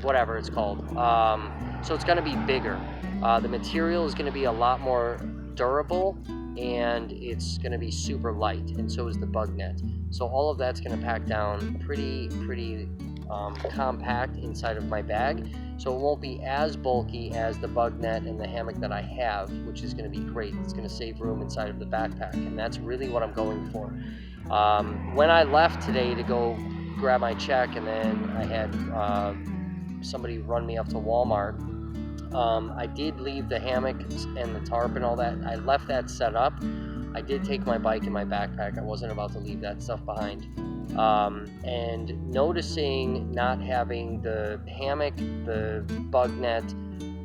whatever it's called. So it's going to be bigger. The material is going to be a lot more durable, and it's going to be super light, and so is the bug net. So all of that's going to pack down pretty compact inside of my bag, so it won't be as bulky as the bug net and the hammock that I have, which is going to be great. It's going to save room inside of the backpack, and that's really what I'm going for. When I left today to go grab my check, and then I had somebody run me up to Walmart, I did leave the hammock and the tarp and all that. I left that set up. I did take my bike and my backpack. I wasn't about to leave that stuff behind. And noticing not having the hammock, the bug net,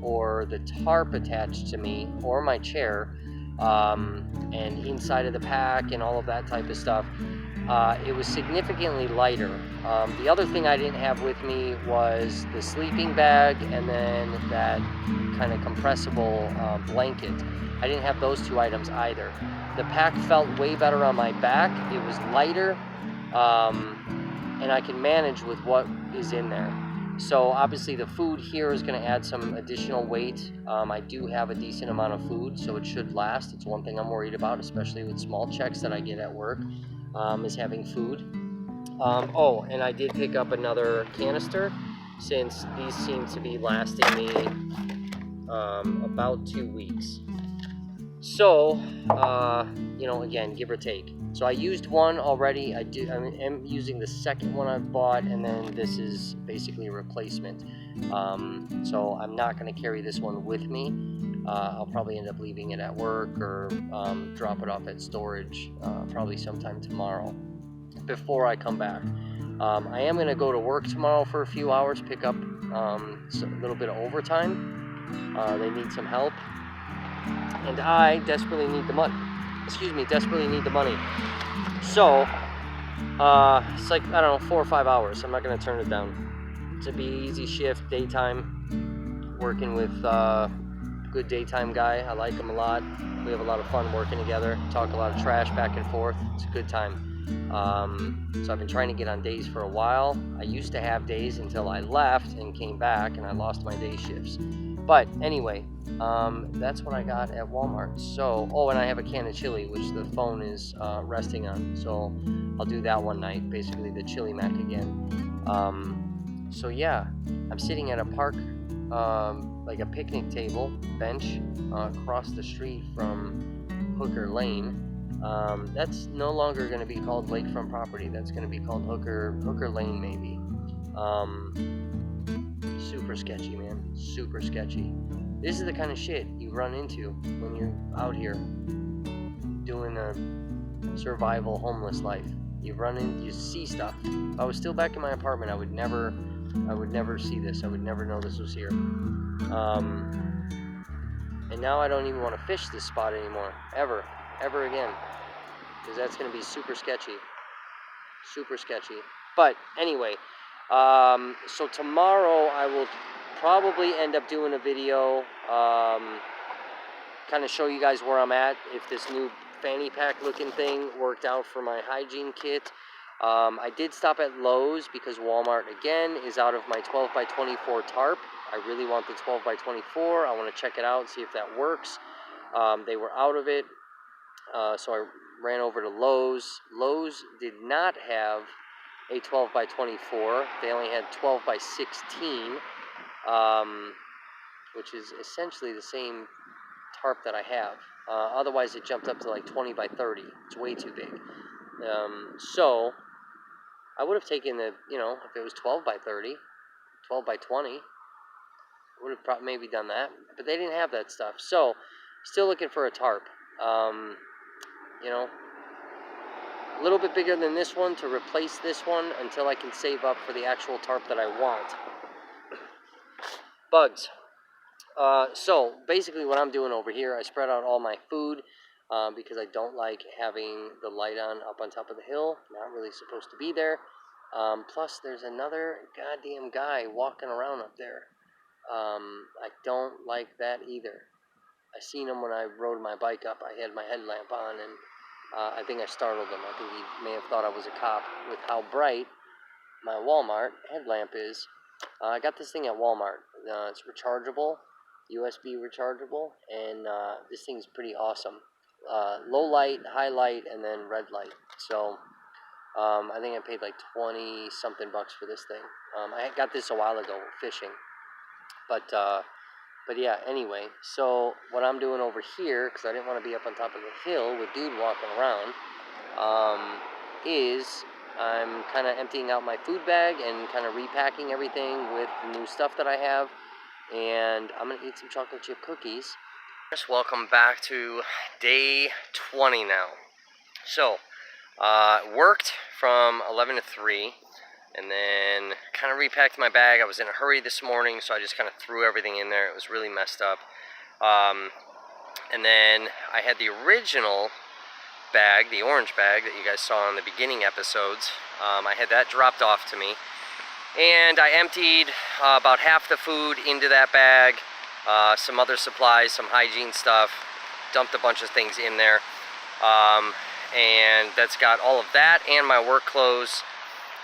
or the tarp attached to me, or my chair, and inside of the pack and all of that type of stuff, it was significantly lighter The other thing I didn't have with me was the sleeping bag and then that kind of compressible blanket. I didn't have those two items either. The pack felt way better on my back. It was lighter, and I can manage with what is in there. So obviously the food here is going to add some additional weight. I do have a decent amount of food, so it should last. It's one thing I'm worried about, especially with small checks that I get at work, is having food. Oh, and I did pick up another canister, since these seem to be lasting me about 2 weeks. So, you know, again, give or take. So I used one already. I'm using the second one I bought, and then this is basically a replacement. So I'm not going to carry this one with me. I'll probably end up leaving it at work or drop it off at storage probably sometime tomorrow before I come back. I am going to go to work tomorrow for a few hours, pick up a little bit of overtime. They need some help, and I desperately need the money. Desperately need the money. So, it's like, I don't know, 4 or 5 hours. I'm not going to turn it down. It's a be easy shift, daytime, working with a good daytime guy. I like him a lot. We have a lot of fun working together, talk a lot of trash back and forth. It's a good time. So I've been trying to get on days for a while. I used to have days until I left and came back, and I lost my day shifts. But anyway, that's what I got at Walmart. So, oh, and I have a can of chili, which the phone is resting on. So I'll do that one night, basically the chili mac again. So yeah, I'm sitting at a park, like a picnic table, bench, across the street from Hooker Lane. That's no longer going to be called lakefront property. That's going to be called Hooker Lane, maybe. Super sketchy, man. Super sketchy. This is the kind of shit you run into when you're out here doing a survival homeless life. You see stuff. If I was still back in my apartment, I would never see this. I would never know this was here. And now I don't even want to fish this spot anymore, ever again, because that's going to be super sketchy. But anyway, so tomorrow I will probably end up doing a video, kind of show you guys where I'm at, if this new fanny pack looking thing worked out for my hygiene kit. I did stop at Lowe's because Walmart again is out of my 12x24 tarp. I really want the 12x24. I want to check it out, see if that works. They were out of it, so I ran over to Lowe's. Lowe's did not have a 12x24. They only had 12x16, which is essentially the same tarp that I have. Otherwise, it jumped up to like 20x30. It's way too big. So I would have taken the, if it was 12x30, 12x20, would have maybe done that. But they didn't have that stuff. So still looking for a tarp. A little bit bigger than this one to replace this one until I can save up for the actual tarp that I want. Bugs. So basically what I'm doing over here, I spread out all my food because I don't like having the light up on top of the hill. Not really supposed to be there. Plus there's another goddamn guy walking around up there. I don't like that either. I seen him when I rode my bike up. I had my headlamp on, and I think I startled him. I think he may have thought I was a cop with how bright my Walmart headlamp is. I got this thing at Walmart. It's rechargeable, USB rechargeable, and this thing's pretty awesome. Low light, high light, and then red light. So I think I paid like 20 something bucks for this thing. I got this a while ago fishing, but yeah, anyway, so what I'm doing over here, because I didn't want to be up on top of the hill with dude walking around, is I'm kind of emptying out my food bag and kind of repacking everything with the new stuff that I have, and I'm going to eat some chocolate chip cookies. Just welcome back to day 20 now. So, worked from 11 to 3. And then kind of repacked my bag. I was in a hurry this morning, so I just kind of threw everything in there. It was really messed up. And then I had the original bag, the orange bag that you guys saw in the beginning episodes. I had that dropped off to me. And I emptied about half the food into that bag, some other supplies, some hygiene stuff, dumped a bunch of things in there. And that's got all of that and my work clothes.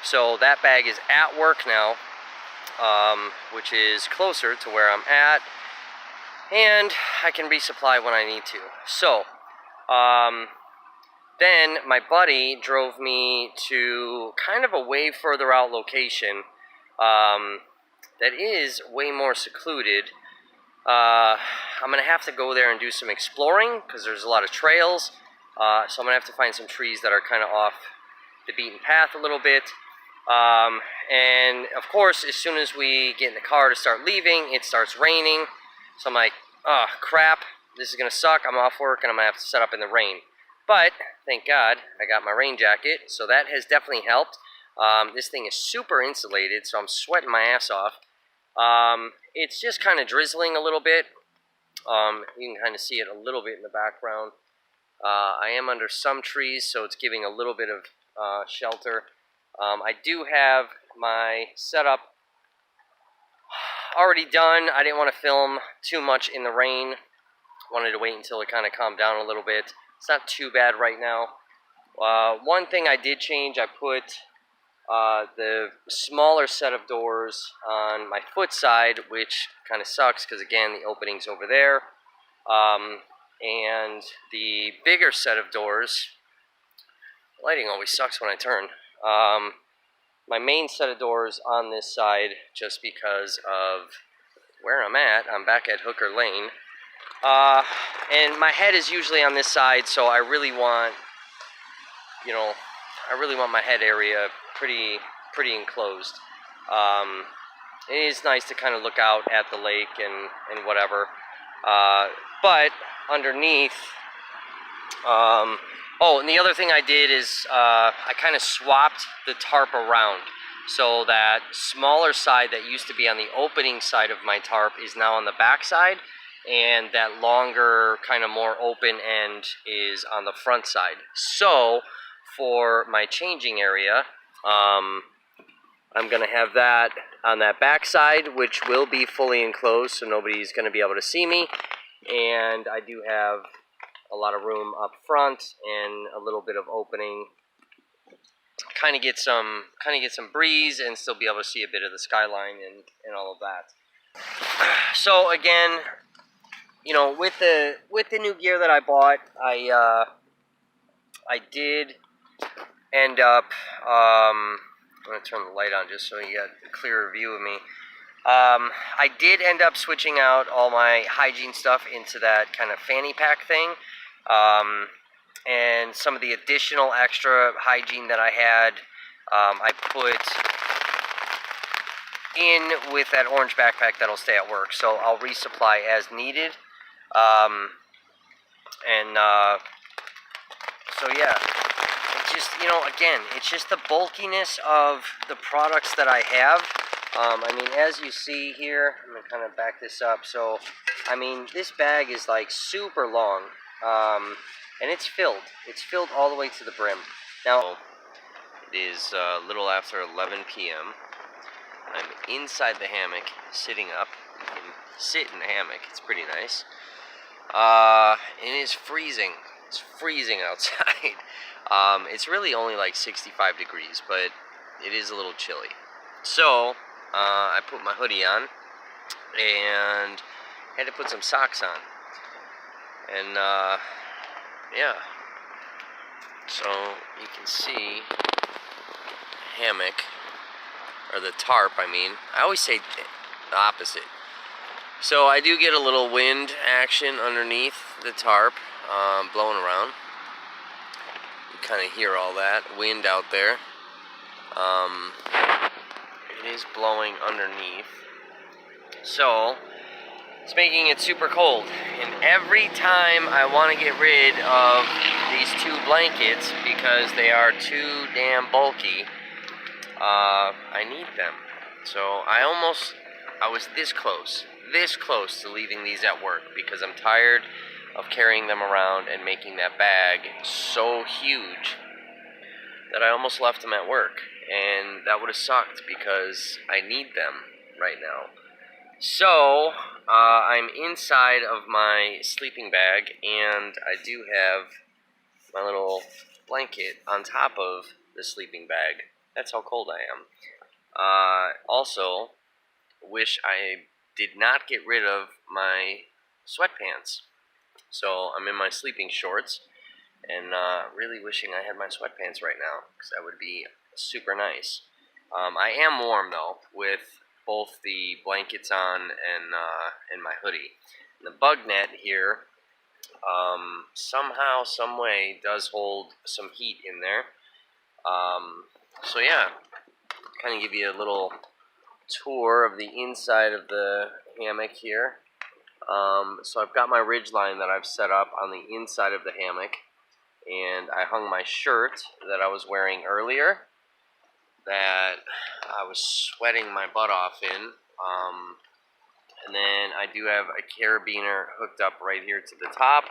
So that bag is at work now, which is closer to where I'm at, and I can resupply when I need to. So, then my buddy drove me to kind of a way further out location that is way more secluded. I'm gonna have to go there and do some exploring because there's a lot of trails. So I'm gonna have to find some trees that are kind of off the beaten path a little bit. And of course, as soon as we get in the car to start leaving, it starts raining. So I'm like, oh crap, this is gonna suck. I'm off work and I'm gonna have to set up in the rain. But thank God I got my rain jacket, so that has definitely helped. This thing is super insulated, so I'm sweating my ass off. It's just kind of drizzling a little bit. You can kind of see it a little bit in the background. I am under some trees, so it's giving a little bit of shelter. I do have my setup already done. I didn't want to film too much in the rain. Wanted to wait until it kind of calmed down a little bit. It's not too bad right now. One thing I did change, I put the smaller set of doors on my foot side, which kind of sucks because again the opening's over there. And the bigger set of doors, lighting always sucks when I turn. My main set of doors on this side, just because of where I'm at. I'm back at Hooker Lane. And my head is usually on this side, so I really want, my head area pretty enclosed. It is nice to kind of look out at the lake and whatever. But underneath, oh, and the other thing I did is I kind of swapped the tarp around. So that smaller side that used to be on the opening side of my tarp is now on the back side. And that longer, kind of more open end is on the front side. So for my changing area, I'm going to have that on that back side, which will be fully enclosed, so nobody's going to be able to see me. And I do have a lot of room up front and a little bit of opening. Kind of get some breeze and still be able to see a bit of the skyline and all of that. So again, with the new gear that I bought, I did end up. I'm gonna turn the light on just so you got a clearer view of me. I did end up switching out all my hygiene stuff into that kind of fanny pack thing, and some of the additional extra hygiene that I had, I put in with that orange backpack that'll stay at work. So I'll resupply as needed. So yeah, it's just, again, it's just the bulkiness of the products that I have. I mean, as you see here, I'm gonna kind of back this up. So, I mean, this bag is like super long, and it's filled. It's filled all the way to the brim. Now, it is a little after 11 p.m. I'm inside the hammock, sitting up. You can sit in the hammock. It's pretty nice. It is freezing. It's freezing outside. It's really only like 65 degrees, but it is a little chilly. So, I put my hoodie on and had to put some socks on. And, yeah. So, you can see the hammock, or the tarp, I mean. I always say the opposite. So I do get a little wind action underneath the tarp, blowing around. You kind of hear all that wind out there. It is blowing underneath. So it's making it super cold. And every time I want to get rid of these two blankets because they are too damn bulky, I need them. So I was this close to leaving these at work because I'm tired of carrying them around and making that bag so huge that I almost left them at work, and that would have sucked because I need them right now. So, I'm inside of my sleeping bag, and I do have my little blanket on top of the sleeping bag. That's how cold I am. Also, wish I did not get rid of my sweatpants. So I'm in my sleeping shorts, and really wishing I had my sweatpants right now, because that would be super nice. I am warm though, with both the blankets on and my hoodie. And the bug net here, somehow, some way, does hold some heat in there. So yeah, kind of give you a little tour of the inside of the hammock here. So I've got my ridge line that I've set up on the inside of the hammock, and I hung my shirt that I was wearing earlier that I was sweating my butt off in. And then I do have a carabiner hooked up right here to the top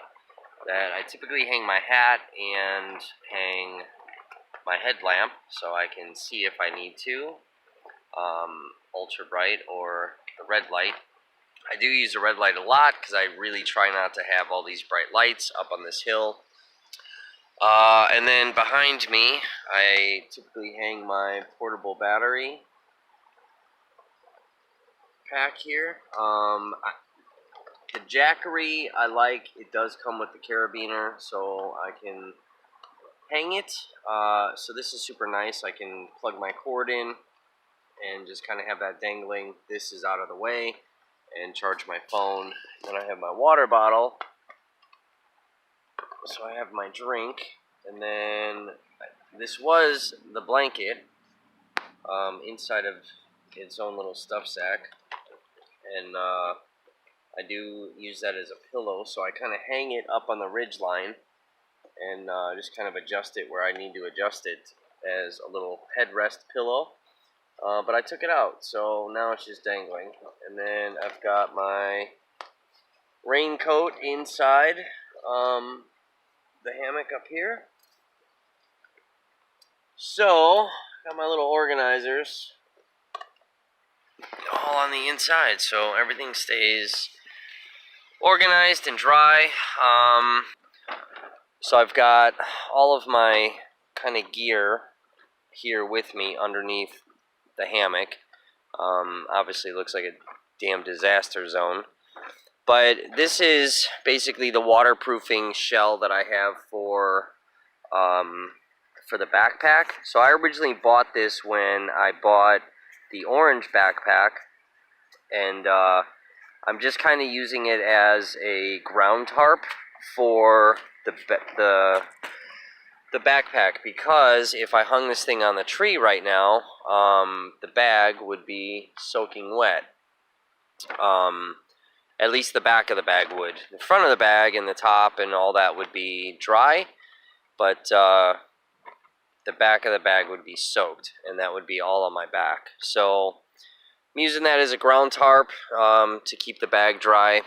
that I typically hang my hat and hang my headlamp so I can see if I need to, ultra bright or the red light. I do use the red light a lot because I really try not to have all these bright lights up on this hill. And then behind me, I typically hang my portable battery pack here. The Jackery I like. It does come with the carabiner, so I can hang it. So this is super nice. I can plug my cord in and just kind of have that dangling. This is out of the way, and charge my phone. Then I have my water bottle. So I have my drink, and then this was the blanket inside of its own little stuff sack, and I do use that as a pillow, so I kind of hang it up on the ridge line and just kind of adjust it where I need to adjust it as a little headrest pillow. But I took it out, so now it's just dangling. And then I've got my raincoat inside the hammock up here. So, got my little organizers all on the inside, so everything stays organized and dry. So I've got all of my kind of gear here with me underneath the hammock. Obviously it looks like a damn disaster zone. But this is basically the waterproofing shell that I have for the backpack. So I originally bought this when I bought the orange backpack, and I'm just kind of using it as a ground tarp for the backpack, because if I hung this thing on the tree right now, the bag would be soaking wet. At least the back of the bag would. The front of the bag and the top and all that would be dry, but the back of the bag would be soaked, and that would be all on my back. So I'm using that as a ground tarp to keep the bag dry.